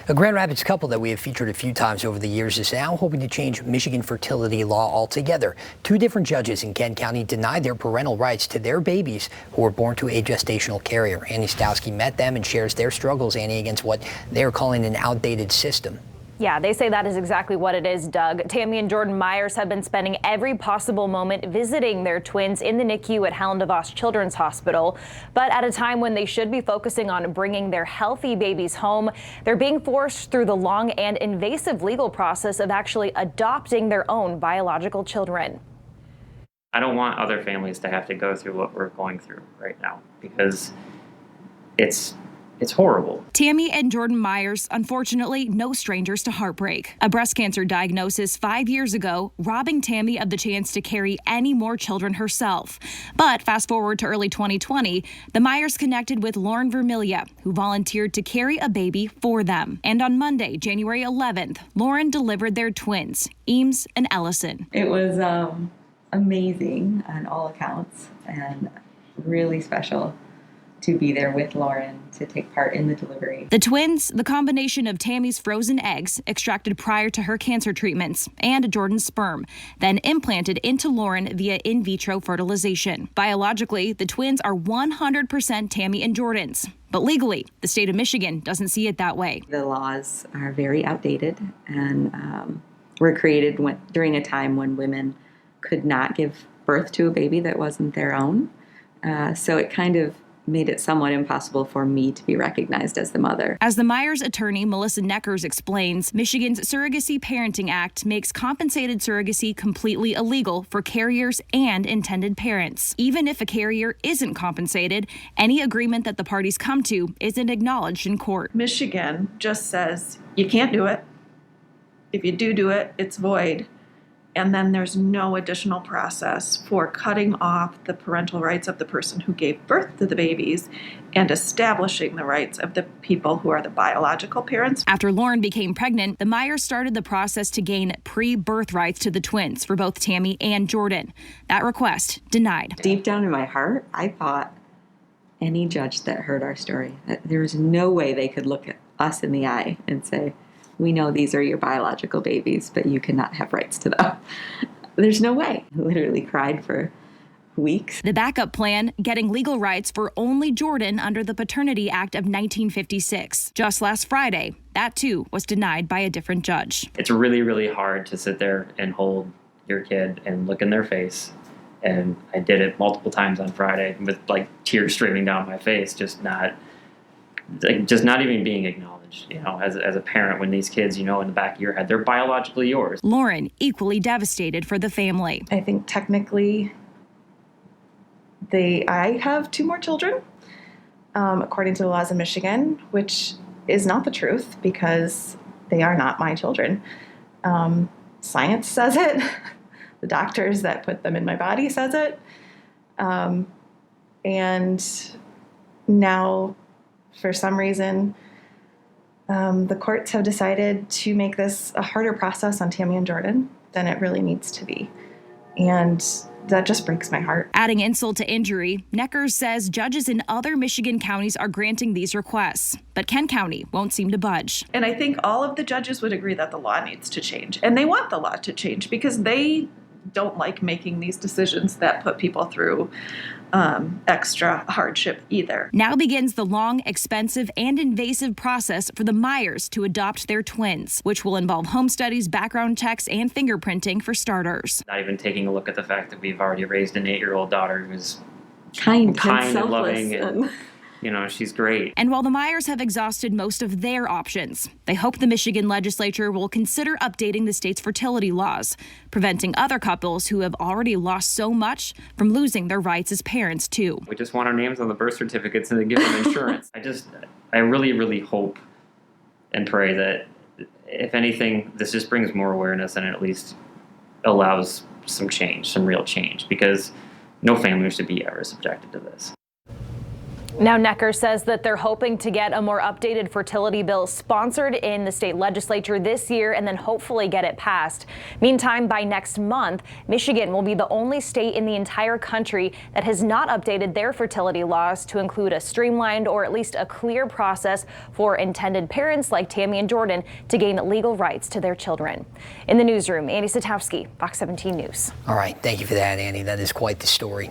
A Grand Rapids couple that we have featured a few times over the years is now hoping to change Michigan fertility law altogether. Two different judges in Kent County denied their parental rights to their babies who were born to a gestational carrier. Annie Szatkowski met them and shares their struggles, Annie, against what they're calling an outdated system. Yeah, they say that is exactly what it is, Doug. Tammy and Jordan Myers have been spending every possible moment visiting their twins in the NICU at Helen DeVos Children's Hospital. But at a time when they should be focusing on bringing their healthy babies home, they're being forced through the long and invasive legal process of actually adopting their own biological children. I don't want other families to have to go through what we're going through right now because it's horrible. Tammy and Jordan Myers, unfortunately, no strangers to heartbreak. A breast cancer diagnosis 5 years ago, robbing Tammy of the chance to carry any more children herself. But fast forward to early 2020, the Myers connected with Lauren Vermilia, who volunteered to carry a baby for them. And on Monday, January 11th, Lauren delivered their twins, Eames and Ellison. It was amazing on all accounts and really special to be there with Lauren to take part in the delivery. The twins, the combination of Tammy's frozen eggs extracted prior to her cancer treatments and Jordan's sperm, then implanted into Lauren via in vitro fertilization. Biologically, the twins are 100% Tammy and Jordan's. But legally, the state of Michigan doesn't see it that way. The laws are very outdated and were created during a time when women could not give birth to a baby that wasn't their own. So it kind of made it somewhat impossible for me to be recognized as the mother. As the Myers attorney, Melissa Neckers, explains, Michigan's Surrogacy Parenting Act makes compensated surrogacy completely illegal for carriers and intended parents. Even if a carrier isn't compensated, any agreement that the parties come to isn't acknowledged in court. Michigan just says you can't do it. If you do it, it's void. And then there's no additional process for cutting off the parental rights of the person who gave birth to the babies and establishing the rights of the people who are the biological parents. After Lauren became pregnant, the Myers started the process to gain pre-birth rights to the twins for both Tammy and Jordan. That request denied. Deep down in my heart, I thought any judge that heard our story, that there was no way they could look at us in the eye and say, we know these are your biological babies, but you cannot have rights to them. There's no way. I literally cried for weeks. The backup plan, getting legal rights for only Jordan under the Paternity Act of 1956. Just last Friday, that too was denied by a different judge. It's really, really hard to sit there and hold your kid and look in their face. And I did it multiple times on Friday with like tears streaming down my face, just not even being acknowledged, as a parent, when these kids, in the back of your head, they're biologically yours. Lauren, equally devastated for the family. I think technically I have 2 more children, according to the laws of Michigan, which is not the truth because they are not my children. Science says it. The doctors that put them in my body says it. And now, for some reason, the courts have decided to make this a harder process on Tammy and Jordan than it really needs to be. And that just breaks my heart. Adding insult to injury, Neckers says judges in other Michigan counties are granting these requests, but Kent County won't seem to budge. And I think all of the judges would agree that the law needs to change. And they want the law to change because they don't like making these decisions that put people through extra hardship either. Now begins the long, expensive, and invasive process for the Myers to adopt their twins, which will involve home studies, background checks, and fingerprinting for starters. Not even taking a look at the fact that we've already raised an 8-year-old daughter who's kind and loving, and she's great. And while the Myers have exhausted most of their options, they hope the Michigan legislature will consider updating the state's fertility laws, preventing other couples who have already lost so much from losing their rights as parents, too. We just want our names on the birth certificates and to give them insurance. I really, really hope and pray that, if anything, this just brings more awareness and at least allows some change, some real change, because no family should be ever subjected to this. Now, Necker says that they're hoping to get a more updated fertility bill sponsored in the state legislature this year and then hopefully get it passed. Meantime, by next month, Michigan will be the only state in the entire country that has not updated their fertility laws to include a streamlined or at least a clear process for intended parents like Tammy and Jordan to gain legal rights to their children. In the newsroom, Andy Szatkowski, Fox 17 News. All right. Thank you for that, Annie. That is quite the story.